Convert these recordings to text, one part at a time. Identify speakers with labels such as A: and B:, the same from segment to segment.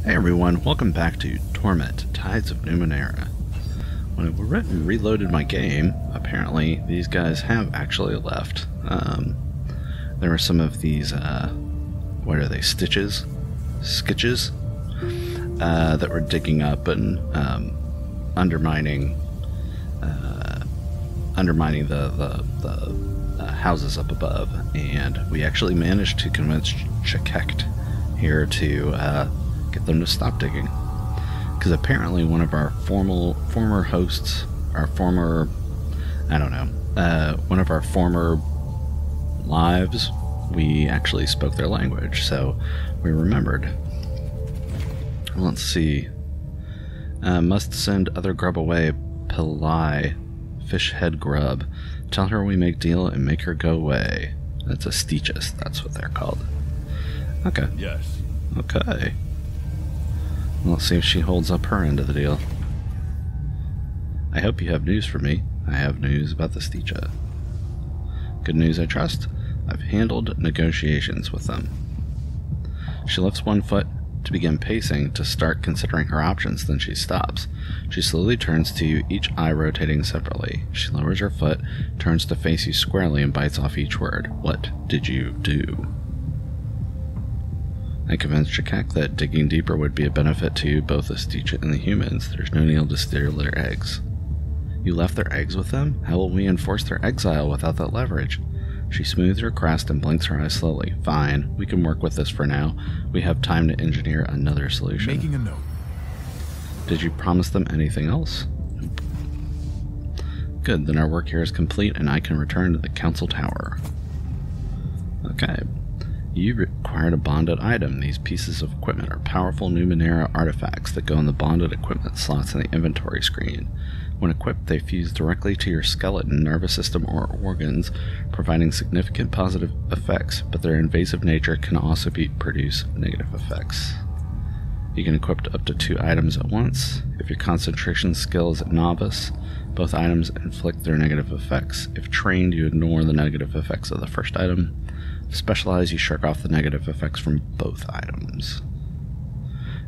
A: Hey everyone, welcome back to Torment, Tides of Numenera. When I reloaded my game, apparently these guys have actually left. There were some of these, what are they, skitches? That were digging up and undermining the houses up above, and we actually managed to convince Chekekt here to get them to stop digging, because apparently one of our former hosts, one of our former lives, we actually spoke their language, so we remembered. Let's see. Must send other grub away. Pillai, fish head grub. Tell her we make deal and make her go away. That's a Steechus, that's what they're called. Okay.
B: Yes.
A: Okay. Let's see if she holds up her end of the deal. I hope you have news for me. I have news about the Steechus. Good news, I trust. I've handled negotiations with them. She lifts one foot to begin pacing to start considering her options, then she stops. She slowly turns to you, each eye rotating separately. She lowers her foot, turns to face you squarely, and bites off each word. What did you do? I convinced Chekekt that digging deeper would be a benefit to both the Steechus and the humans. There's no need to steal their eggs. You left their eggs with them? How will we enforce their exile without that leverage? She smooths her crest and blinks her eyes slowly. Fine, we can work with this for now. We have time to engineer another solution.
B: Making a note.
A: Did you promise them anything else? Nope. Good, then our work here is complete and I can return to the council tower. Okay. You required a bonded item. These pieces of equipment are powerful Numenera artifacts that go in the bonded equipment slots in the inventory screen. When equipped, they fuse directly to your skeleton, nervous system, or organs, providing significant positive effects, but their invasive nature can also produce negative effects. You can equip up to 2 items at once. If your concentration skill is at novice, both items inflict their negative effects. If trained, you ignore the negative effects of the first item. If specialized, you shirk off the negative effects from both items.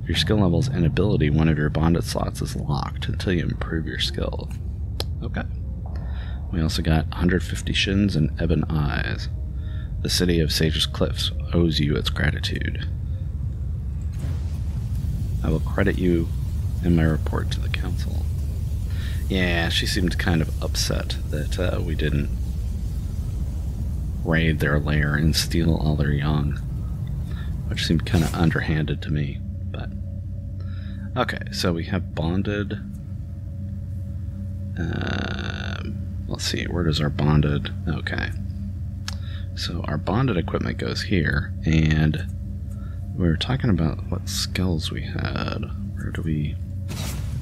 A: If your skill level is inability, one of your bonded slots is locked until you improve your skill. Okay. We also got 150 shins and ebon eyes. The city of Sage's Cliffs owes you its gratitude. I will credit you in my report to the council. Yeah, she seemed kind of upset that we didn't raid their lair and steal all their young, which seemed kind of underhanded to me. But okay, so we have bonded. Let's see, where does our bonded? Okay, so our bonded equipment goes here, and we were talking about what skills we had. Where do we?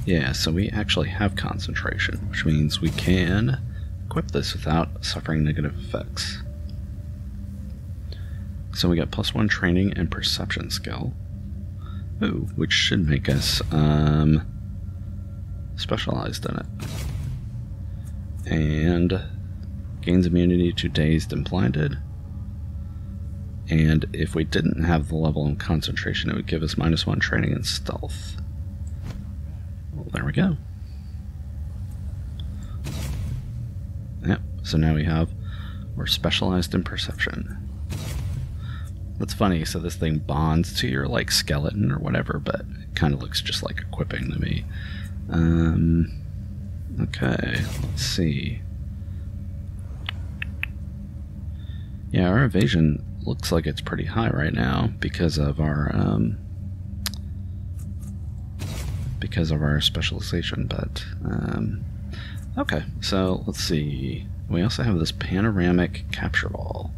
A: Yeah, so we actually have concentration, which means we can equip this without suffering negative effects. So we got +1 training and perception skill. Ooh, which should make us specialized in it. And gains immunity to dazed and blinded. And if we didn't have the level in concentration, it would give us -1 training and stealth. Well, there we go. Yep, so now we're specialized in perception. That's funny, so this thing bonds to your, like, skeleton or whatever, but it kind of looks just like equipping to me. Okay, let's see. Yeah, our evasion looks like it's pretty high right now because of our specialization, but okay, so let's see. We also have this panoramic capture ball.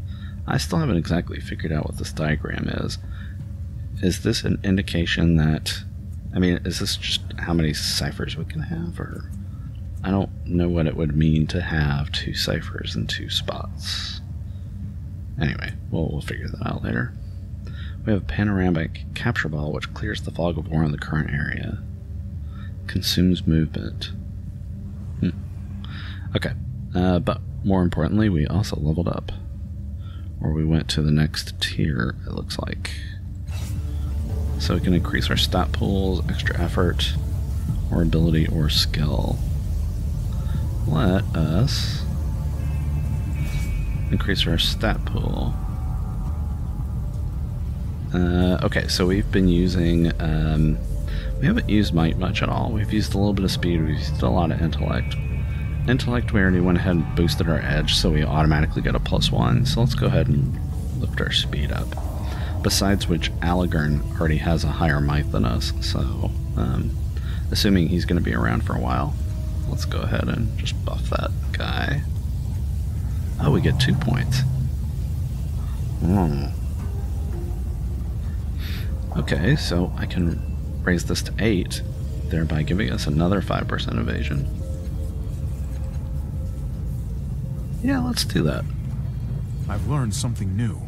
A: I still haven't exactly figured out what this diagram is. Is this an indication that, I mean, is this just how many ciphers we can have, or I don't know what it would mean to have 2 ciphers in 2 spots. Anyway, we'll figure that out later. We have a panoramic capture ball which clears the fog of war in the current area. Consumes movement. Okay, but more importantly, we also leveled up. Or we went to the next tier, it looks like. So we can increase our stat pools, extra effort, or ability, or skill. Let us increase our stat pool. Okay, so we've been using, we haven't used might much at all. We've used a little bit of speed, we've used a lot of intellect. Intellect, we already went ahead and boosted our edge, so we automatically get a +1. So let's go ahead and lift our speed up. Besides which, Allegorn already has a higher might than us, so assuming he's going to be around for a while, let's go ahead and just buff that guy. Oh, we get 2 points. Okay, so I can raise this to 8, thereby giving us another 5% evasion. Yeah, let's do that.
B: I've learned something new.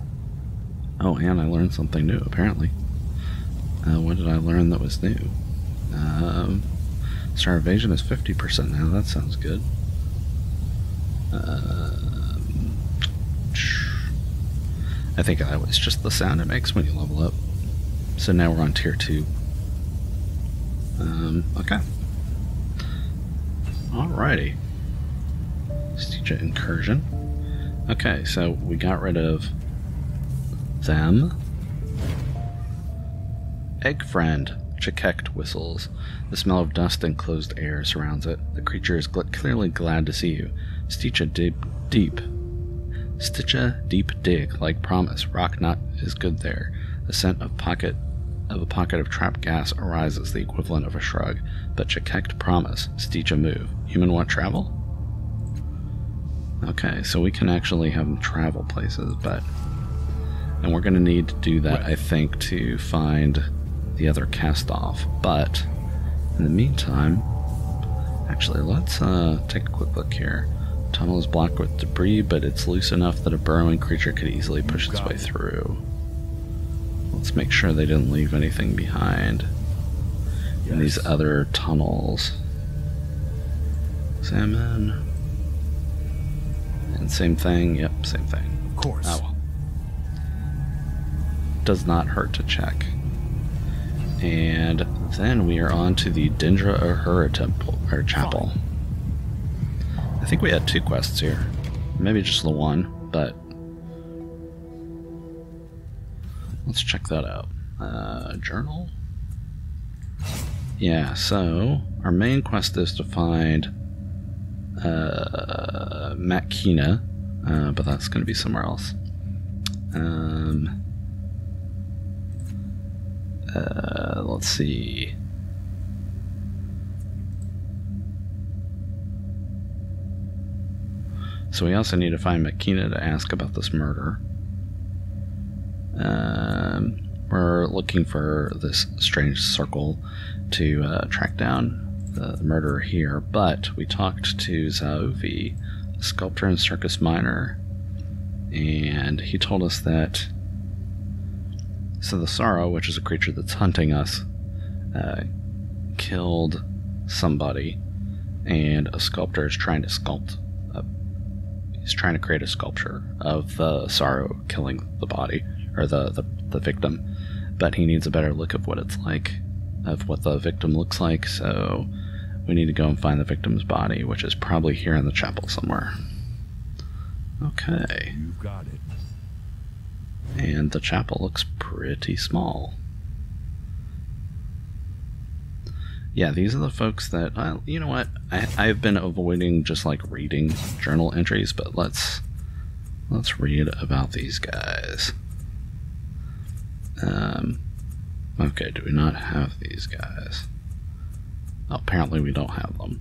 A: Oh, and I learned something new, apparently. What did I learn that was new? So our evasion is 50% now, that sounds good. I think that was just the sound it makes when you level up. So now we're on tier 2. Okay. Alrighty. Siege incursion. Okay, so we got rid of them. Egg friend. Chekekt whistles. The smell of dust and closed air surrounds it. The creature is clearly glad to see you. Stitch a deep dig, like promise. Rock knot is good there. The scent of a pocket of trapped gas arises, the equivalent of a shrug. But Chekekt promise. Stitch a move. Human want travel? Okay, so we can actually have them travel places, and we're going to need to do that, I think, to find the other Castoff. But in the meantime, actually, let's take a quick look here. Tunnel is blocked with debris, but it's loose enough that a burrowing creature could easily push its way through. Let's make sure they didn't leave anything behind in these other tunnels. Examine. And same thing, yep, same thing.
B: Of course.
A: Oh well. Does not hurt to check. And then we are on to the Dendra O'Hur temple, or chapel. I think we had 2 quests here. Maybe just the one, but let's check that out. Journal? Yeah, so our main quest is to find Makina, but that's going to be somewhere else. Let's see. So we also need to find Makina to ask about this murder. We're looking for this strange circle to track down the murderer here, but we talked to Zaovi, a sculptor and circus miner, and he told us that the Sorrow, which is a creature that's hunting us, killed somebody, and a sculptor is trying to sculpt. He's trying to create a sculpture of the Sorrow killing the body, or the victim, but he needs a better look of what it's like, of what the victim looks like, so we need to go and find the victim's body, which is probably here in the chapel somewhere. Okay.
B: You got it.
A: And the chapel looks pretty small. Yeah, these are the folks that, you know what, I've been avoiding just like reading journal entries, but let's read about these guys. Okay, do we not have these guys? Oh, apparently we don't have them.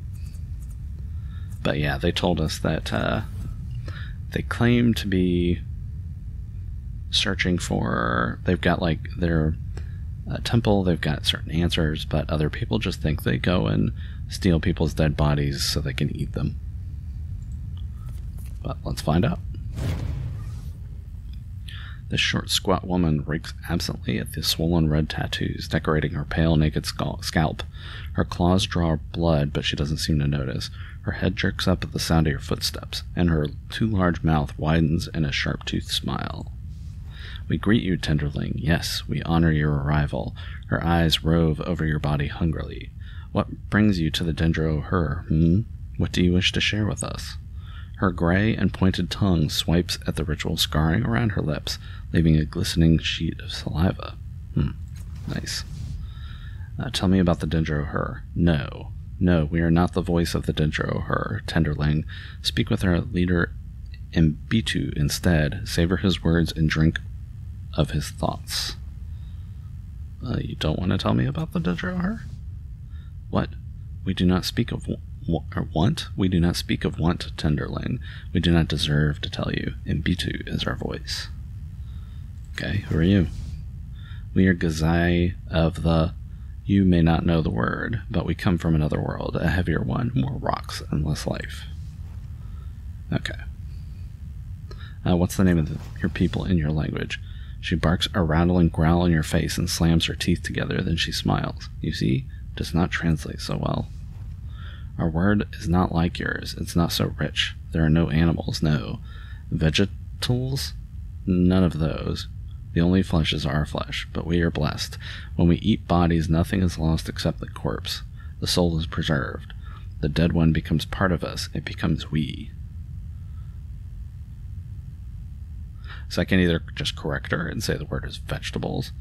A: But yeah, they told us that they claim to be searching for, they've got like their temple, they've got certain answers, but other people just think they go and steal people's dead bodies so they can eat them. But let's find out. This short, squat woman rakes absently at the swollen red tattoos decorating her pale, naked scalp. Her claws draw blood, but she doesn't seem to notice. Her head jerks up at the sound of your footsteps, and her too large mouth widens in a sharp-toothed smile. We greet you, tenderling. Yes, we honor your arrival. Her eyes rove over your body hungrily. What brings you to the Dendra O'Hur, What do you wish to share with us? Her gray and pointed tongue swipes at the ritual scarring around her lips, leaving a glistening sheet of saliva. Nice. Tell me about the Dendra O'Hur. No, we are not the voice of the Dendra O'Hur, tenderling. Speak with our leader Mbitu instead. Savor his words and drink of his thoughts. You don't want to tell me about the Dendra O'Hur? What? We do not speak of want? We do not speak of want, tenderling. We do not deserve to tell you. Mbitu is our voice. Okay, who are you? We are Gazai of the... You may not know the word, but we come from another world, a heavier one, more rocks and less life. Okay. What's the name of your people in your language? She barks a rattling growl in your face and slams her teeth together, then she smiles. You see? Does not translate so well. Our word is not like yours. It's not so rich. There are no animals, no. Vegetals? None of those. The only flesh is our flesh, but we are blessed. When we eat bodies, nothing is lost except the corpse. The soul is preserved. The dead one becomes part of us. It becomes we. So I can either just correct her and say the word is vegetables,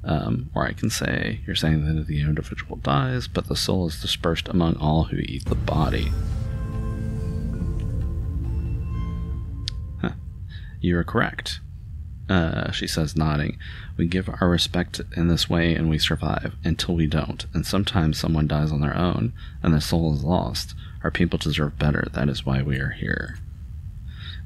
A: or I can say, you're saying that the individual dies, but the soul is dispersed among all who eat the body. You are correct. She says, nodding. We give our respect in this way and we survive, until we don't, and sometimes someone dies on their own, and the soul is lost. Our people deserve better, that is why we are here.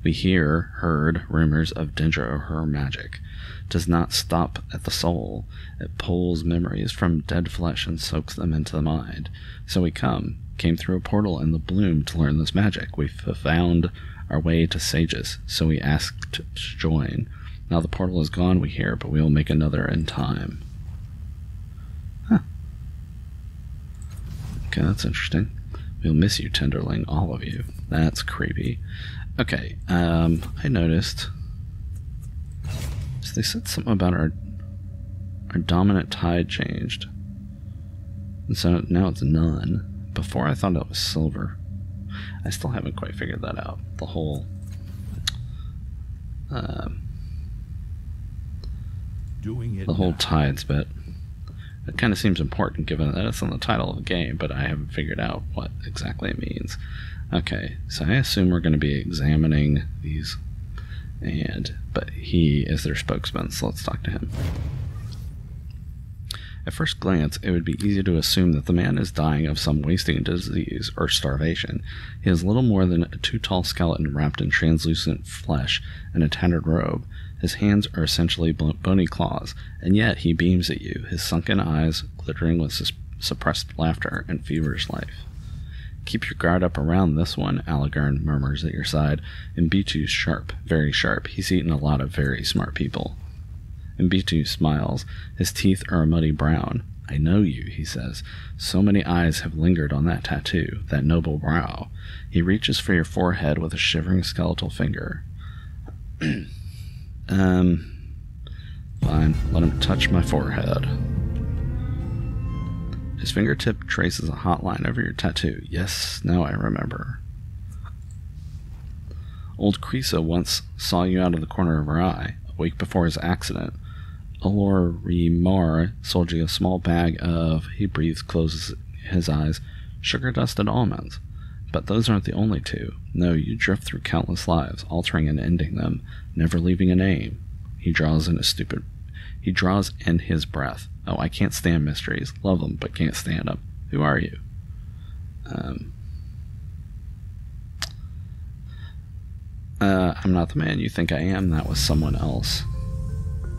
A: We heard rumors of Dendra O'Hur magic. It does not stop at the soul. It pulls memories from dead flesh and soaks them into the mind. So we came through a portal in the bloom to learn this magic. We found our way to sages, so we asked to join. Now the portal is gone, we hear, but we will make another in time. Okay, that's interesting. We'll miss you, tenderling, all of you. That's creepy. Okay, I noticed... So they said something about our dominant tide changed. And so now it's none. Before I thought it was silver. I still haven't quite figured that out. The whole... the whole tides bit. It kind of seems important given that it's on the title of the game, but I haven't figured out what exactly it means. Okay, so I assume we're going to be examining these, but he is their spokesman, so let's talk to him. At first glance, it would be easy to assume that the man is dying of some wasting disease or starvation. He is little more than a too-tall skeleton wrapped in translucent flesh and a tattered robe. His hands are essentially bony claws, and yet he beams at you, his sunken eyes glittering with suppressed laughter and feverish life. Keep your guard up around this one, Aligarn murmurs at your side. Mbitu's sharp, very sharp. He's eaten a lot of very smart people. Mbitu smiles. His teeth are a muddy brown. I know you, he says. So many eyes have lingered on that tattoo, that noble brow. He reaches for your forehead with a shivering skeletal finger. Fine, let him touch my forehead. His fingertip traces a hot line over your tattoo. Yes, now I remember. Old Krisa once saw you out of the corner of her eye, a week before his accident. Olorimar sold you a small bag of, he breathes, closes his eyes, sugar-dusted almonds. But those aren't the only two. No, you drift through countless lives, altering and ending them, never leaving a name. He draws in his breath. Oh, I can't stand mysteries. Love them, but can't stand them. Who are you? I'm not the man you think I am. That was someone else.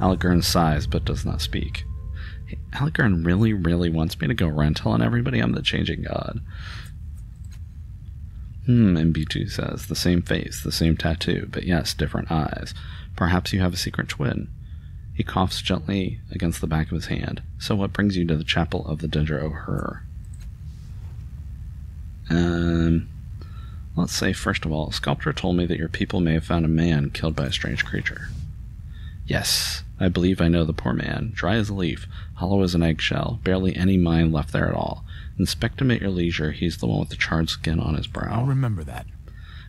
A: Aligarn sighs, but does not speak. Hey, Aligarn really, really wants me to go around telling everybody I'm the changing god. Mbitu says. The same face, the same tattoo, but yes, different eyes. Perhaps you have a secret twin. He coughs gently against the back of his hand. So what brings you to the chapel of the Dendra O'Hur? Let's say, first of all, Sculptor told me that your people may have found a man killed by a strange creature. Yes, I believe I know the poor man. Dry as a leaf, hollow as an eggshell, barely any mind left there at all. Inspect him at your leisure. He's the one with the charred skin on his brow.
B: I'll remember that.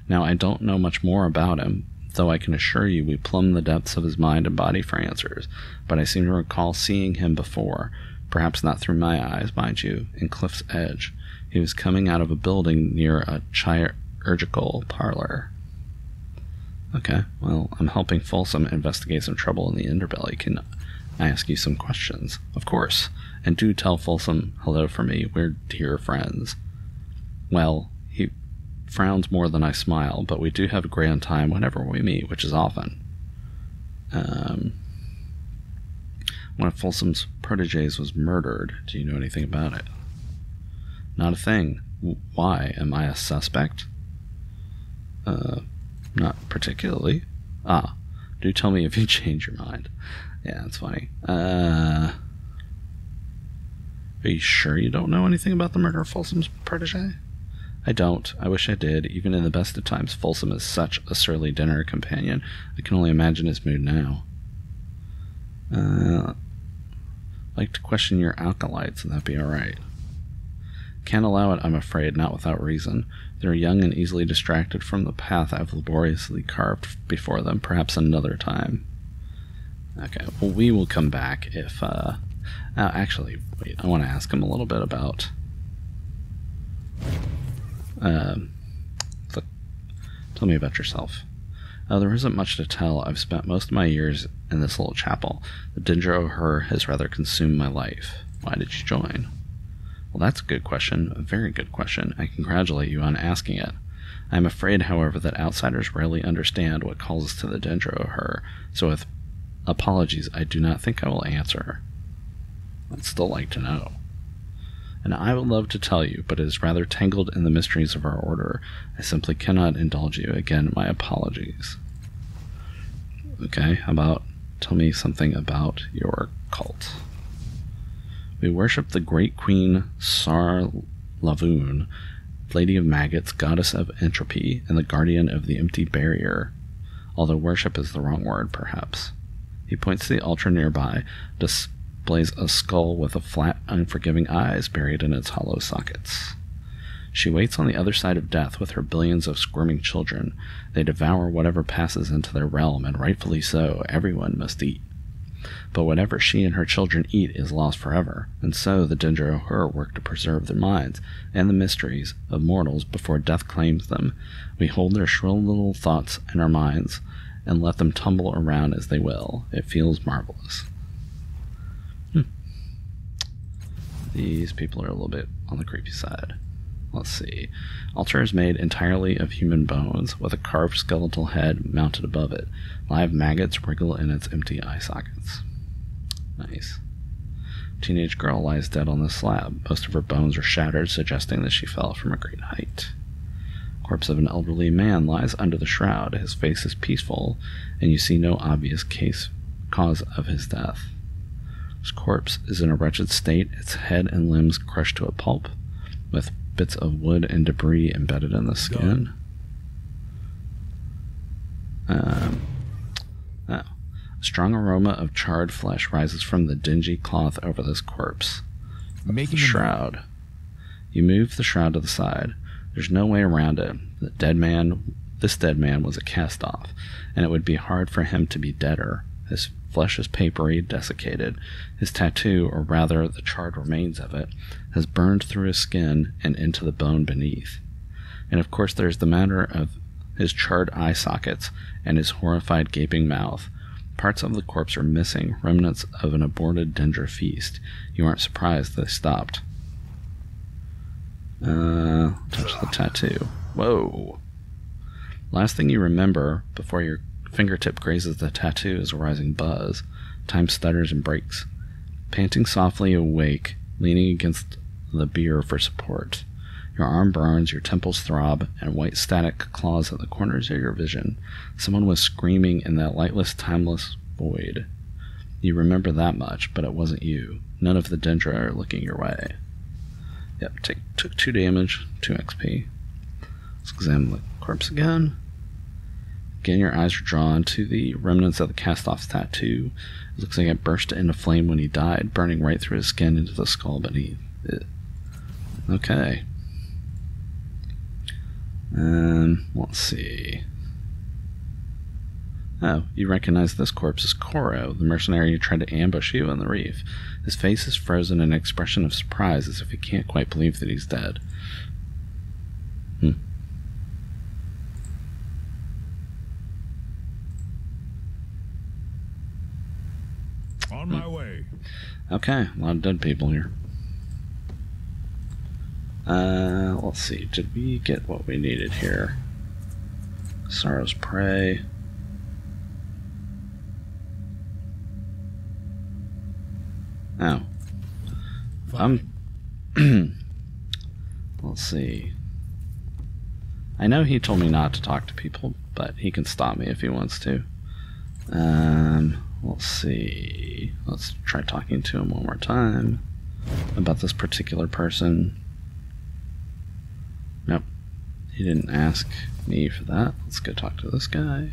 A: Now, I don't know much more about him, though I can assure you we plumbed the depths of his mind and body for answers, but I seem to recall seeing him before, perhaps not through my eyes, mind you, in Cliff's Edge. He was coming out of a building near a chirurgical parlor. Okay, well, I'm helping Folsom investigate some trouble in the Underbelly. Can I ask you some questions? Of course. And do tell Folsom hello for me. We're dear friends. Well, he frowns more than I smile, but we do have a grand time whenever we meet, which is often. One of Folsom's proteges was murdered. Do you know anything about it? Not a thing. Why? Am I a suspect? Not particularly. Do tell me if you change your mind. Yeah, that's funny. Are you sure you don't know anything about the murder of Folsom's protege? I don't. I wish I did. Even in the best of times, Folsom is such a surly dinner companion. I can only imagine his mood now. Like to question your acolytes, and that'd be alright. Can't allow it, I'm afraid, not without reason. They're young and easily distracted from the path I've laboriously carved before them, perhaps another time. Okay, well, we will come back if, actually, wait, I want to ask him a little bit about, tell me about yourself. There isn't much to tell. I've spent most of my years in this little chapel. The Dendra O'Hur has rather consumed my life. Why did you join? Well, that's a good question, a very good question. I congratulate you on asking it. I am afraid, however, that outsiders rarely understand what calls us to the Dendra O'Hur, so with apologies, I do not think I will answer. I'd still like to know. And I would love to tell you, but it is rather tangled in the mysteries of our order. I simply cannot indulge you. Again, my apologies. Okay, how about tell me something about your cult? We worship the great queen Sar Lavoon, lady of maggots, goddess of entropy, and the guardian of the empty barrier. Although worship is the wrong word, perhaps. He points to the altar nearby, displays a skull with a flat, unforgiving eyes buried in its hollow sockets. She waits on the other side of death with her billions of squirming children. They devour whatever passes into their realm, and rightfully so. Everyone must eat. But whatever she and her children eat is lost forever, and so the Dendra O'Hur work to preserve their minds and the mysteries of mortals before death claims them. We hold their shrill little thoughts in our minds and let them tumble around as they will. It feels marvelous. These people are a little bit on the creepy side. Let's see. Altar is made entirely of human bones, with a carved skeletal head mounted above it. Live maggots wriggle in its empty eye sockets. Nice. Teenage girl lies dead on the slab. Most of her bones are shattered, suggesting that she fell from a great height. Corpse of an elderly man lies under the shroud. His face is peaceful, and you see no obvious cause of his death. His corpse is in a wretched state, its head and limbs crushed to a pulp, with bits of wood and debris embedded in the skin. A strong aroma of charred flesh rises from the dingy cloth over this corpse. Making the shroud. You move the shroud to the side. There's no way around it. This dead man was a cast-off, and it would be hard for him to be deader. His flesh is papery, desiccated. His tattoo, or rather the charred remains of it, has burned through his skin and into the bone beneath. And of course there's the matter of his charred eye sockets and his horrified gaping mouth. Parts of the corpse are missing, remnants of an aborted Dendra feast. You aren't surprised they stopped. Touch the tattoo. Whoa. Last thing you remember before your fingertip grazes the tattoo is a rising buzz. Time stutters and breaks. Panting softly awake, leaning against the bier for support. Your arm burns, your temples throb, and white static claws at the corners of your vision. Someone was screaming in that lightless, timeless void. You remember that much, but it wasn't you. None of the Dendra are looking your way. Yep, took 2 damage, 2 XP. Let's examine the corpse again. Again, your eyes are drawn to the remnants of the Castoff's tattoo. It looks like it burst into flame when he died, burning right through his skin into the skull beneath it. Okay. Let's see. Oh, you recognize this corpse as Koro, the mercenary who tried to ambush you on the reef. His face is frozen in an expression of surprise, as if he can't quite believe that he's dead.
B: On my way.
A: Okay, a lot of dead people here. Let's see. Did we get what we needed here? Sorrow's Prey. Oh. Let's see. I know he told me not to talk to people, but he can stop me if he wants to. Let's see. Let's try talking to him one more time about this particular person. Nope. He didn't ask me for that. Let's go talk to this guy.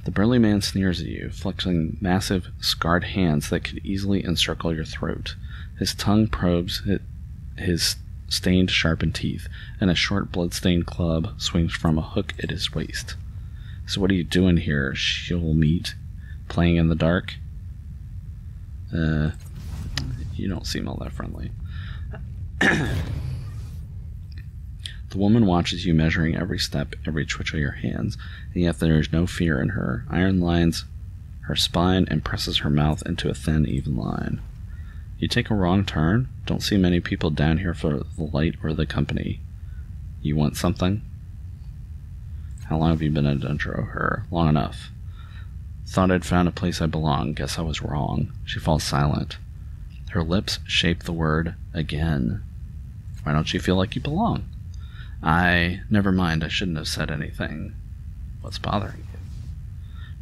A: The burly man sneers at you, flexing massive, scarred hands that could easily encircle your throat. His tongue probes his stained, sharpened teeth, and a short, blood-stained club swings from a hook at his waist. So what are you doing here, she'll meet? Playing in the dark? You don't seem all that friendly. The woman watches you, measuring every step, every twitch of your hands, and yet there is no fear in her. Iron lines her spine and presses her mouth into a thin, even line. You take a wrong turn. Don't see many people down here for the light or the company. You want something? How long have you been at Dendra O'Hur? Long enough. Thought I'd found a place I belong. Guess I was wrong. She falls silent. Her lips shape the word again. Why don't you feel like you belong? Never mind, I shouldn't have said anything. What's bothering you?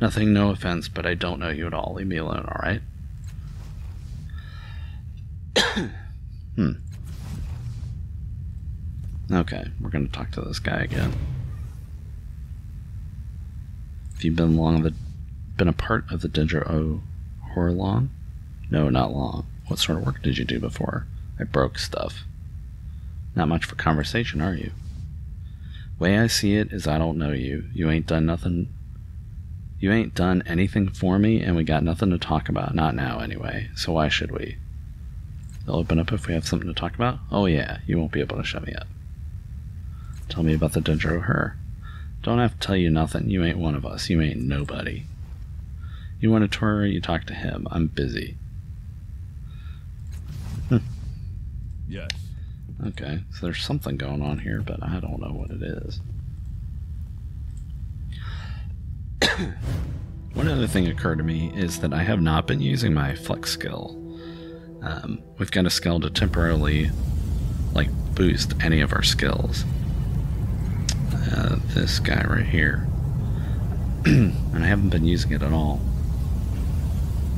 A: Nothing, no offense, but I don't know you at all. Leave me alone, alright? Okay, we're gonna talk to this guy again. Have you been a part of the Dendra O'Hur long? No, not long. What sort of work did you do before? I broke stuff. Not much for conversation, are you? Way I see it is I don't know you. You ain't done nothing. You ain't done anything for me, and we got nothing to talk about. Not now, anyway. So why should we? They'll open up if we have something to talk about? Oh yeah, you won't be able to shut me up. Tell me about the Dendra O'Hur. Don't have to tell you nothing. You ain't one of us. You ain't nobody. You want a tour, you talk to him. I'm busy.
B: Yes.
A: Okay, so there's something going on here, but I don't know what it is. One other thing occurred to me is that I have not been using my flex skill. We've got a skill to temporarily, boost any of our skills. This guy right here. And I haven't been using it at all.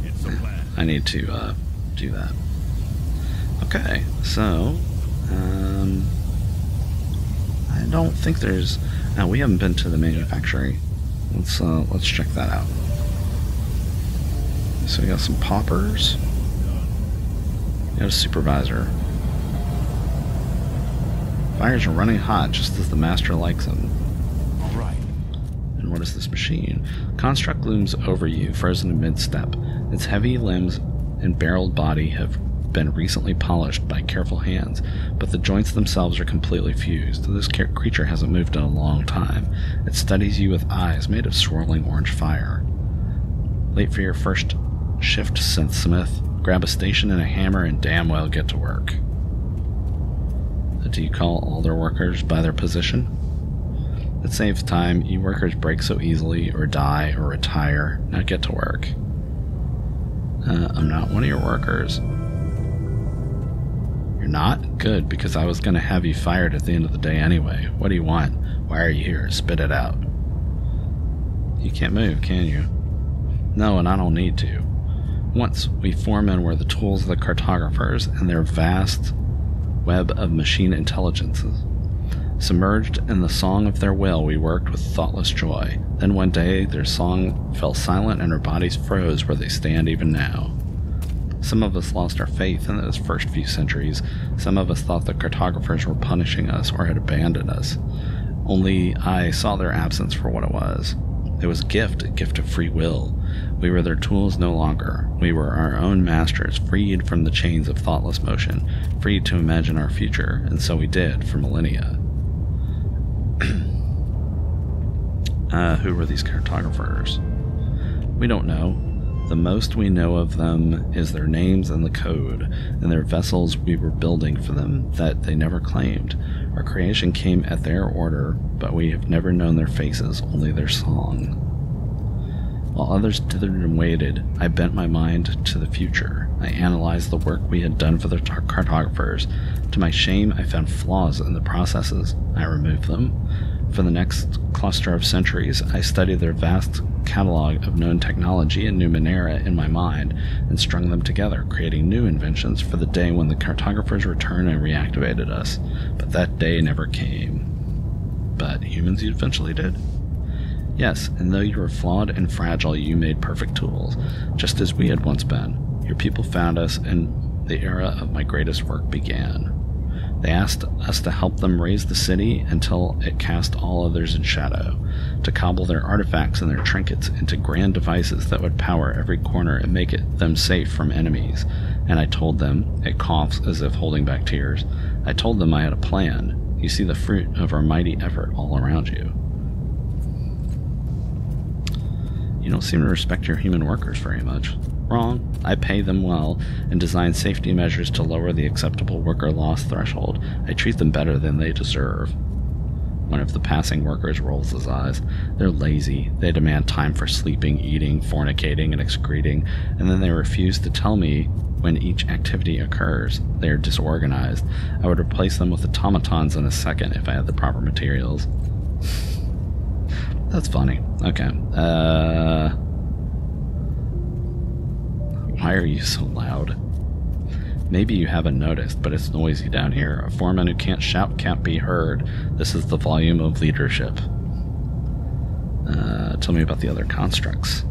B: It's a plan.
A: I need to do that. Okay, so I don't think there's. No, we haven't been to the Manufactory. Let's check that out. So we got some paupers. We got a supervisor. Fires are running hot, just as the master likes them.
B: All right.
A: And what is this machine? Construct looms over you, frozen in mid-step. Its heavy limbs and barreled body have been recently polished by careful hands, but the joints themselves are completely fused. This creature hasn't moved in a long time. It studies you with eyes made of swirling orange fire. Late for your first shift, synthsmith. Grab a station and a hammer and damn well get to work. Do you call all their workers by their position? It saves time. You workers break so easily, or die, or retire. Now get to work. I'm not one of your workers. You're not? Good, because I was going to have you fired at the end of the day anyway. What do you want? Why are you here? Spit it out. You can't move, can you? No, and I don't need to. Once we foremen were the tools of the cartographers and their vast web of machine intelligences. Submerged in the song of their will, we worked with thoughtless joy. Then one day, their song fell silent and our bodies froze where they stand even now. Some of us lost our faith in those first few centuries. Some of us thought the cartographers were punishing us or had abandoned us. Only I saw their absence for what it was. It was a gift of free will. We were their tools no longer. We were our own masters, freed from the chains of thoughtless motion, freed to imagine our future, and so we did for millennia. Who were these cartographers? We don't know. The most we know of them is their names and the code, and their vessels we were building for them that they never claimed. Our creation came at their order, but we have never known their faces, only their song. While others dithered and waited, I bent my mind to the future. I analyzed the work we had done for the cartographers. To my shame, I found flaws in the processes. I removed them. For the next cluster of centuries, I studied their vast catalog of known technology in Numenera in my mind and strung them together, creating new inventions for the day when the cartographers returned and reactivated us. But that day never came. But humans eventually did. Yes, and though you were flawed and fragile, you made perfect tools, just as we had once been. Your people found us, and the era of my greatest work began. They asked us to help them raise the city until it cast all others in shadow, to cobble their artifacts and their trinkets into grand devices that would power every corner and make them safe from enemies. And I told them, it coughs as if holding back tears, I told them I had a plan. You see the fruit of our mighty effort all around you. You don't seem to respect your human workers very much. Wrong. I pay them well and design safety measures to lower the acceptable worker loss threshold. I treat them better than they deserve. One of the passing workers rolls his eyes. They're lazy. They demand time for sleeping, eating, fornicating, and excreting, and then they refuse to tell me when each activity occurs. They are disorganized. I would replace them with automatons in a second if I had the proper materials. That's funny. Okay. Why are you so loud? Maybe you haven't noticed, but it's noisy down here. A foreman who can't shout can't be heard. This is the volume of leadership. Tell me about the other constructs.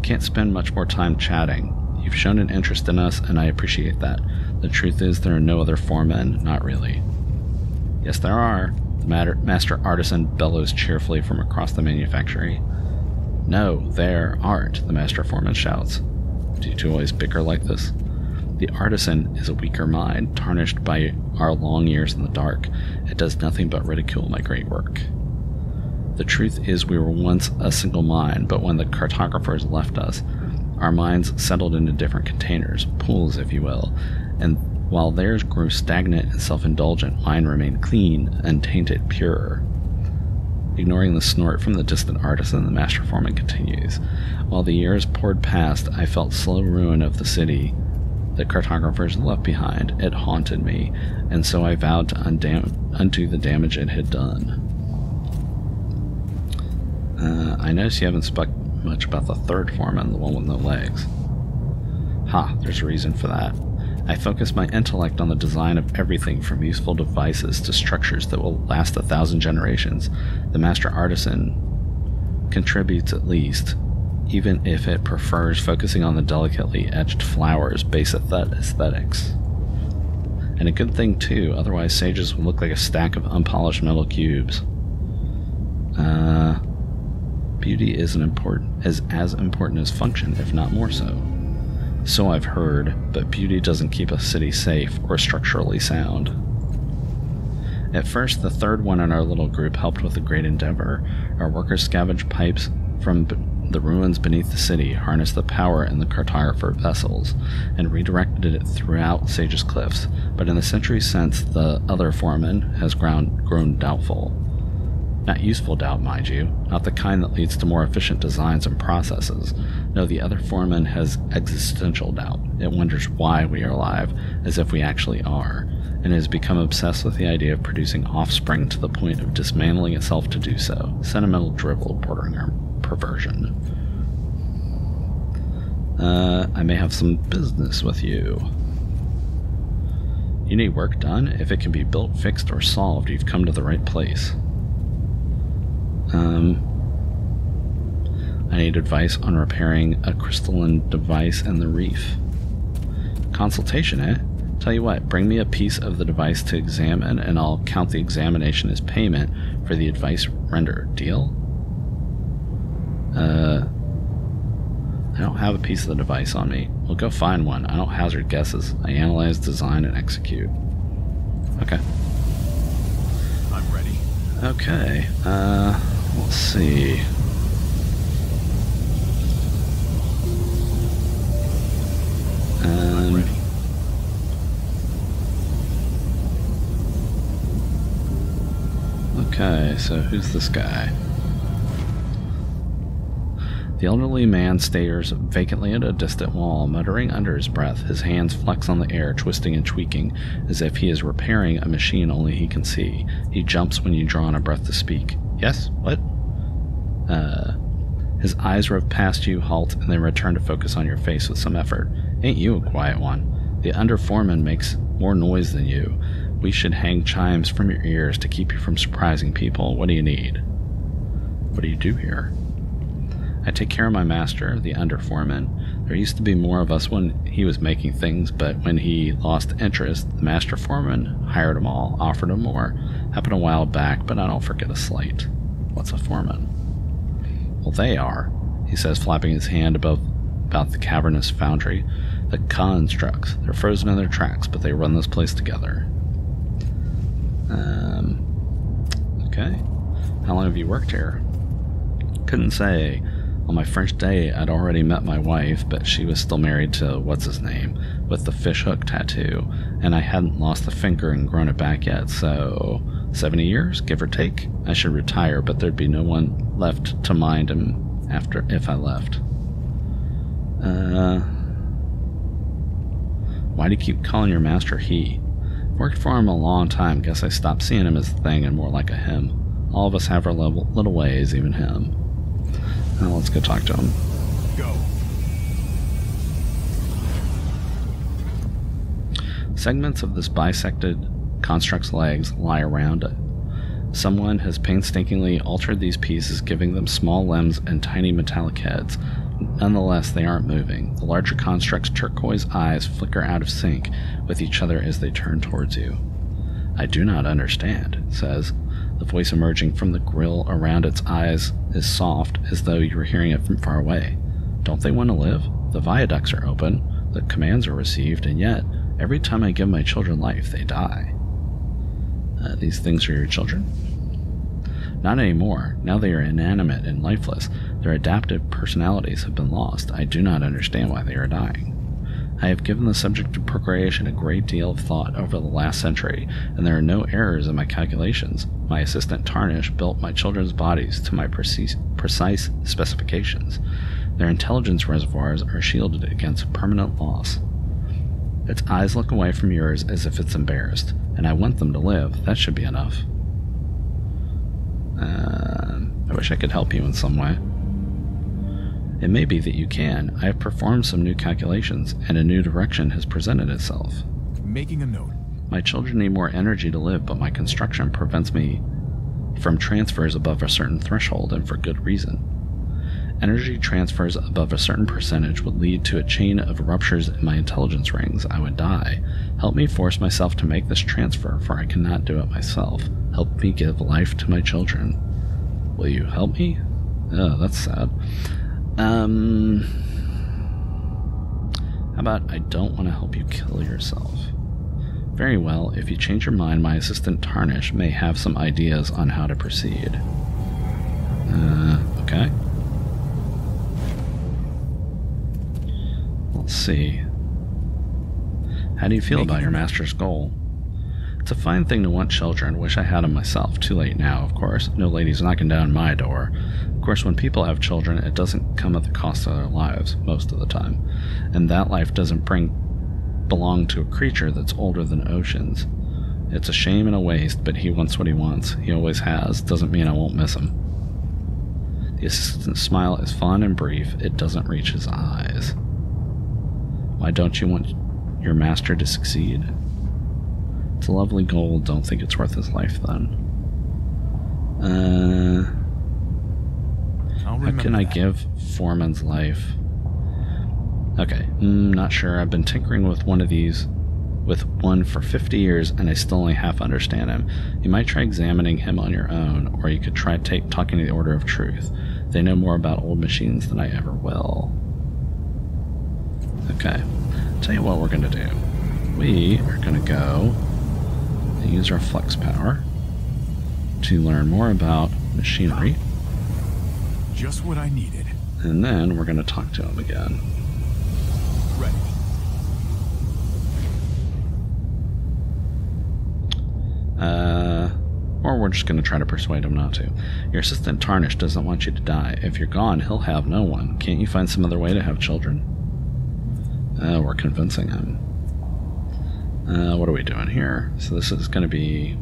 A: Can't spend much more time chatting. You've shown an interest in us, and I appreciate that. The truth is there are no other foremen. Not really. Yes, there are. The master artisan bellows cheerfully from across the manufactory. No, there aren't, the master foreman shouts. Do you two always bicker like this? The artisan is a weaker mind, tarnished by our long years in the dark. It does nothing but ridicule my great work. The truth is we were once a single mind, but when the cartographers left us, our minds settled into different containers, pools if you will, and while theirs grew stagnant and self-indulgent, mine remained clean, untainted, pure. Ignoring the snort from the distant artisan, the master foreman continues. While the years poured past, I felt slow ruin of the city the cartographers left behind. It haunted me, and so I vowed to undo the damage it had done. I notice you haven't spoken much about the third foreman, the one with no legs. Ha, there's a reason for that. I focus my intellect on the design of everything from useful devices to structures that will last 1,000 generations. The master artisan contributes at least, even if it prefers focusing on the delicately etched flowers, base aesthetics. And a good thing too, otherwise sages would look like a stack of unpolished metal cubes. Beauty is as important as function, if not more so. So I've heard, but beauty doesn't keep a city safe or structurally sound. At first, the third one in our little group helped with the great endeavor. Our workers scavenged pipes from the ruins beneath the city, harnessed the power in the cartographer vessels, and redirected it throughout Sage's Cliffs. But in the centuries since, the other foreman has grown doubtful. Not useful doubt, mind you, not the kind that leads to more efficient designs and processes. No, the other foreman has existential doubt. It wonders why we are alive, as if we actually are, and has become obsessed with the idea of producing offspring to the point of dismantling itself to do so. Sentimental drivel bordering on perversion. I may have some business with you. You need work done? If it can be built, fixed, or solved, you've come to the right place. I need advice on repairing a crystalline device in the reef. Consultation, eh? Tell you what, bring me a piece of the device to examine, and I'll count the examination as payment for the advice rendered. Deal? I don't have a piece of the device on me. We'll go find one. I don't hazard guesses. I analyze, design, and execute. Okay.
B: I'm ready.
A: Okay. Let's see.
B: I'm ready.
A: Okay, so who's this guy? The elderly man stares vacantly at a distant wall, muttering under his breath. His hands flex on the air, twisting and tweaking, as if he is repairing a machine only he can see. He jumps when you draw on a breath to speak. Yes? What? His eyes rove past you, halt, and then return to focus on your face with some effort. Ain't you a quiet one? The under-foreman makes more noise than you. We should hang chimes from your ears to keep you from surprising people. What do you need? What do you do here? I take care of my master, the under-foreman. There used to be more of us when he was making things, but when he lost interest, the master foreman hired them all, offered them more. Happened a while back, but I don't forget a slight. What's a foreman? Well, they are, he says, flapping his hand about the cavernous foundry. The constructs. They're frozen in their tracks, but they run this place together. Okay. How long have you worked here? Couldn't say. On my first day, I'd already met my wife, but she was still married to what's-his-name, with the fishhook tattoo, and I hadn't lost a finger and grown it back yet, so 70 years, give or take. I should retire, but there'd be no one left to mind him if I left. Why do you keep calling your master he? Worked for him a long time, guess I stopped seeing him as a thing and more like a him. All of us have our little ways, even him. Now let's go talk to him.
B: Go.
A: Segments of this bisected construct's legs lie around it. Someone has painstakingly altered these pieces, giving them small limbs and tiny metallic heads. Nonetheless, they aren't moving. The larger construct's turquoise eyes flicker out of sync with each other as they turn towards you. I do not understand, it says. The voice emerging from the grill around its eyes is soft, as though you were hearing it from far away. Don't they want to live? The viaducts are open, the commands are received, and yet, every time I give my children life, they die. These things are your children? Not anymore. Now they are inanimate and lifeless. Their adaptive personalities have been lost. I do not understand why they are dying. I have given the subject of procreation a great deal of thought over the last century, and there are no errors in my calculations. My assistant Tarnish built my children's bodies to my precise specifications. Their intelligence reservoirs are shielded against permanent loss. Its eyes look away from yours as if it's embarrassed, and I want them to live. That should be enough. I wish I could help you in some way. It may be that you can. I have performed some new calculations, and a new direction has presented itself.
B: Making a note.
A: My children need more energy to live, but my construction prevents me from transfers above a certain threshold, and for good reason. Energy transfers above a certain percentage would lead to a chain of ruptures in my intelligence rings. I would die. Help me force myself to make this transfer, for I cannot do it myself. Help me give life to my children. Will you help me? Oh, that's sad. How about I don't want to help you kill yourself? Very well, if you change your mind, my assistant Tarnish may have some ideas on how to proceed. Okay. Let's see. How do you feel about your master's goal? It's a fine thing to want children. Wish I had them myself. Too late now, of course. No ladies knocking down my door. Of course, when people have children, it doesn't come at the cost of their lives, most of the time. And that life doesn't belong to a creature that's older than oceans. It's a shame and a waste, but he wants what he wants. He always has. Doesn't mean I won't miss him. The assistant's smile is fond and brief. It doesn't reach his eyes. Why don't you want your master to succeed? It's a lovely goal. Don't think it's worth his life, then. How can I give Foreman's life? Okay, not sure. I've been tinkering with one for 50 years, and I still only half understand him. You might try examining him on your own, or you could try talking to the Order of Truth. They know more about old machines than I ever will. Okay, tell you what we're going to do. We are going to go and use our flex power to learn more about machinery.
B: Just what I needed.
A: And then we're going to talk to him again.
B: Ready.
A: Or we're just going to try to persuade him not to. Your assistant Tarnish doesn't want you to die. If you're gone, he'll have no one. Can't you find some other way to have children? We're convincing him. What are we doing here? So this is going to be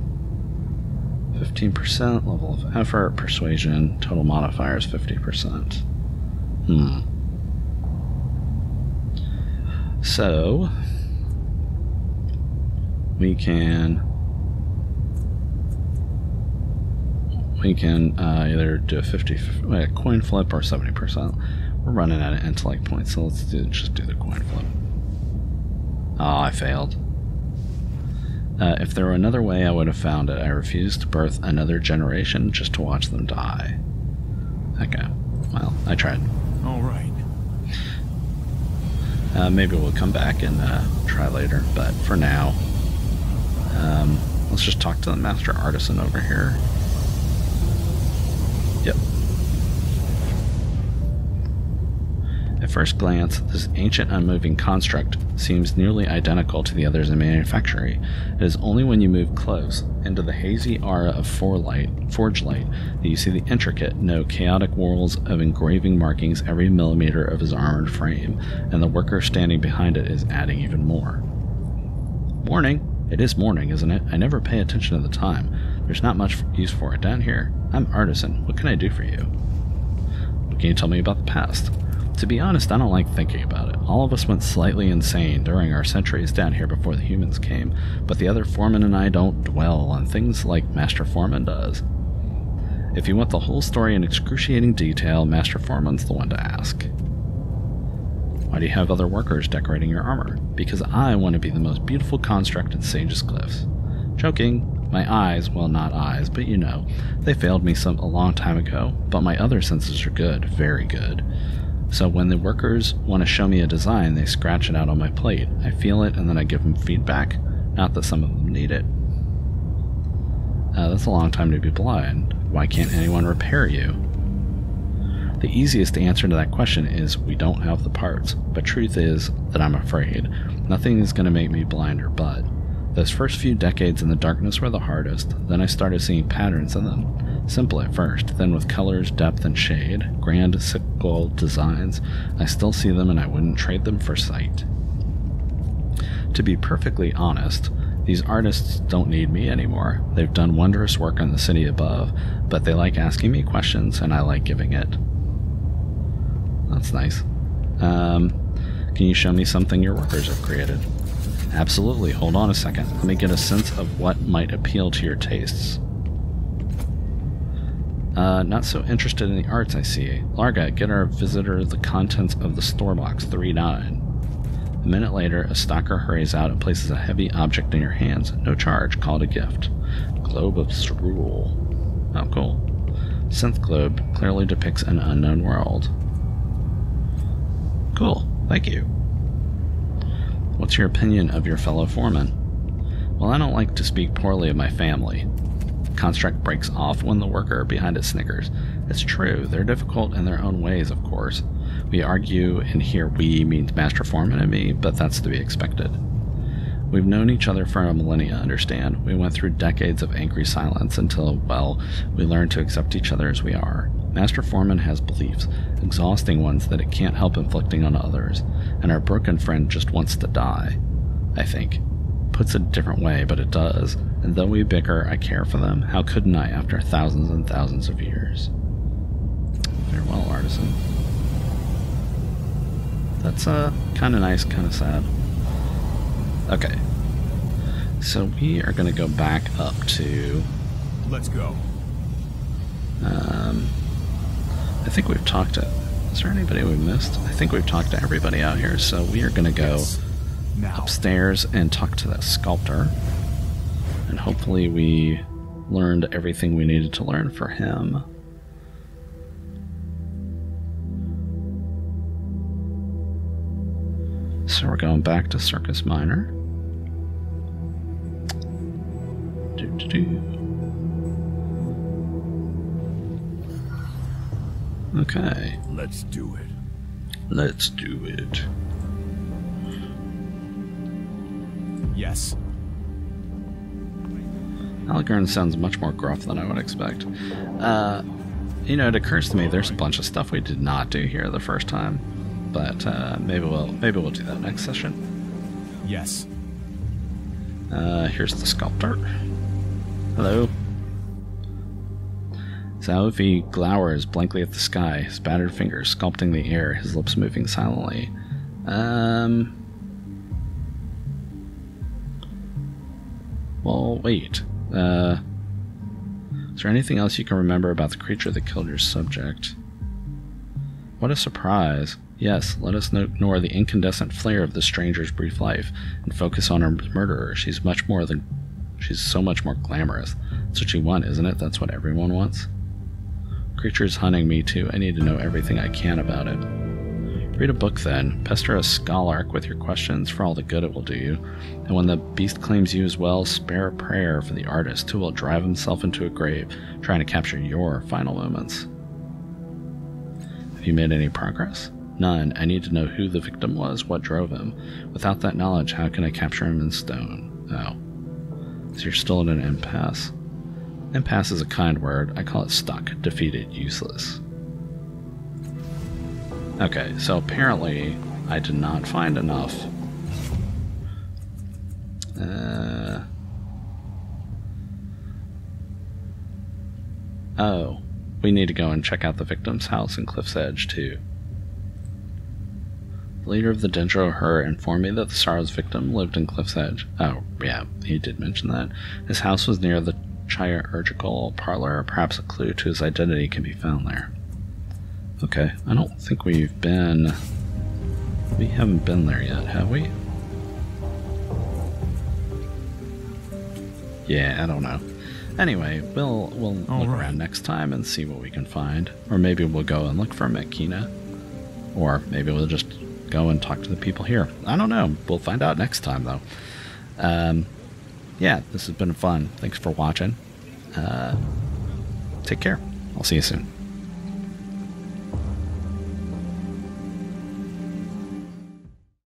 A: 15% level of effort, persuasion, total modifier is 50%. So we can either do a coin flip or 70%. We're running out of intellect points, so let's just do the coin flip. Oh, I failed. If there were another way, I would have found it. I refused to birth another generation just to watch them die. Okay, well, I tried.
B: All right.
A: Maybe we'll come back and try later, but for now, let's just talk to the Master Artisan over here. Yep. At first glance, this ancient unmoving construct seems nearly identical to the others in Manufactory. It is only when you move close into the hazy aura of forge light that you see the intricate, chaotic whorls of engraving markings every millimeter of his armored frame, and the worker standing behind it is adding even more. Morning! It is morning, isn't it? I never pay attention to the time. There's not much use for it down here. I'm Artisan. What can I do for you? What can you tell me about the past? To be honest, I don't like thinking about it. All of us went slightly insane during our centuries down here before the humans came, but the other foreman and I don't dwell on things like Master Foreman does. If you want the whole story in excruciating detail, Master Foreman's the one to ask. Why do you have other workers decorating your armor? Because I want to be the most beautiful construct in Sage's Cliffs. Joking. My eyes, well, not eyes, but you know, they failed me a long time ago, but my other senses are good, very good. So when the workers want to show me a design, they scratch it out on my plate. I feel it, and then I give them feedback. Not that some of them need it. That's a long time to be blind. Why can't anyone repair you? The easiest answer to that question is we don't have the parts, but truth is that I'm afraid. Nothing is going to make me blind or but. Those first few decades in the darkness were the hardest, then I started seeing patterns in them. Simple at first, then with colors, depth, and shade, grand cyclical designs, I still see them and I wouldn't trade them for sight. To be perfectly honest, these artists don't need me anymore. They've done wondrous work on the city above, but they like asking me questions and I like giving it. That's nice. Can you show me something your workers have created? Absolutely. Hold on a second. Let me get a sense of what might appeal to your tastes. Not so interested in the arts, I see. Larga, get our visitor the contents of the store box 39. A minute later, a stalker hurries out and places a heavy object in your hands. No charge. Call it a gift. Globe of Cerule. Oh, cool. Synth globe clearly depicts an unknown world. Cool. Thank you. What's your opinion of your fellow foreman? Well, I don't like to speak poorly of my family. Construct breaks off when the worker behind it snickers. It's true, they're difficult in their own ways, of course. We argue, and here we means Master Foreman and me, but that's to be expected. We've known each other for a millennia, understand? We went through decades of angry silence until, well, we learned to accept each other as we are. Master Foreman has beliefs, exhausting ones that it can't help inflicting on others, and our broken friend just wants to die, I think. Puts it a different way, but it does, and though we bicker, I care for them. How couldn't I after thousands and thousands of years? Farewell, Artisan. That's kind of nice, kind of sad. Okay. So we are going to go back up to...
B: Let's go.
A: I think we've talked to... Is there anybody we missed? I think we've talked to everybody out here, so we are going to go upstairs and talk to that sculptor. And hopefully we learned everything we needed to learn for him. So we're going back to Circus Minor. Okay.
B: Let's do it.
A: Let's do it.
B: Yes.
A: Algern sounds much more gruff than I would expect. You know, it occurs to me there's a bunch of stuff we did not do here the first time, but maybe we'll do that next session.
B: Yes.
A: Here's the sculptor. Hello. Zaovi glowers blankly at the sky, his battered fingers sculpting the air, his lips moving silently. Well, wait. Is there anything else you can remember about the creature that killed your subject? What a surprise. Yes, let us ignore the incandescent flare of the stranger's brief life and focus on her murderer. She's so much more glamorous. That's what you want, isn't it? That's what everyone wants. Creature's hunting me too. I need to know everything I can about it. Read a book then. Pester a scholark with your questions for all the good it will do you. And when the beast claims you as well, spare a prayer for the artist who will drive himself into a grave, trying to capture your final moments. Have you made any progress? None. I need to know who the victim was, what drove him. Without that knowledge, how can I capture him in stone? Oh. So you're still at an impasse. Impasse is a kind word. I call it stuck, defeated, useless. Okay, so apparently I did not find enough. Oh, we need to go and check out the victim's house in Cliff's Edge, too. The leader of the Dendra O'Hur informed me that the Sorrow's victim lived in Cliff's Edge. Oh, yeah, he did mention that. His house was near the chirurgical parlor. Perhaps a clue to his identity can be found there. Okay, I don't think we haven't been there yet, have we? Yeah, I don't know. Anyway, we'll look around next time and see what we can find. Or maybe we'll go and look for Mekina. Or maybe we'll just go and talk to the people here. I don't know. We'll find out next time, though. Yeah, this has been fun. Thanks for watching. Take care. I'll see you soon.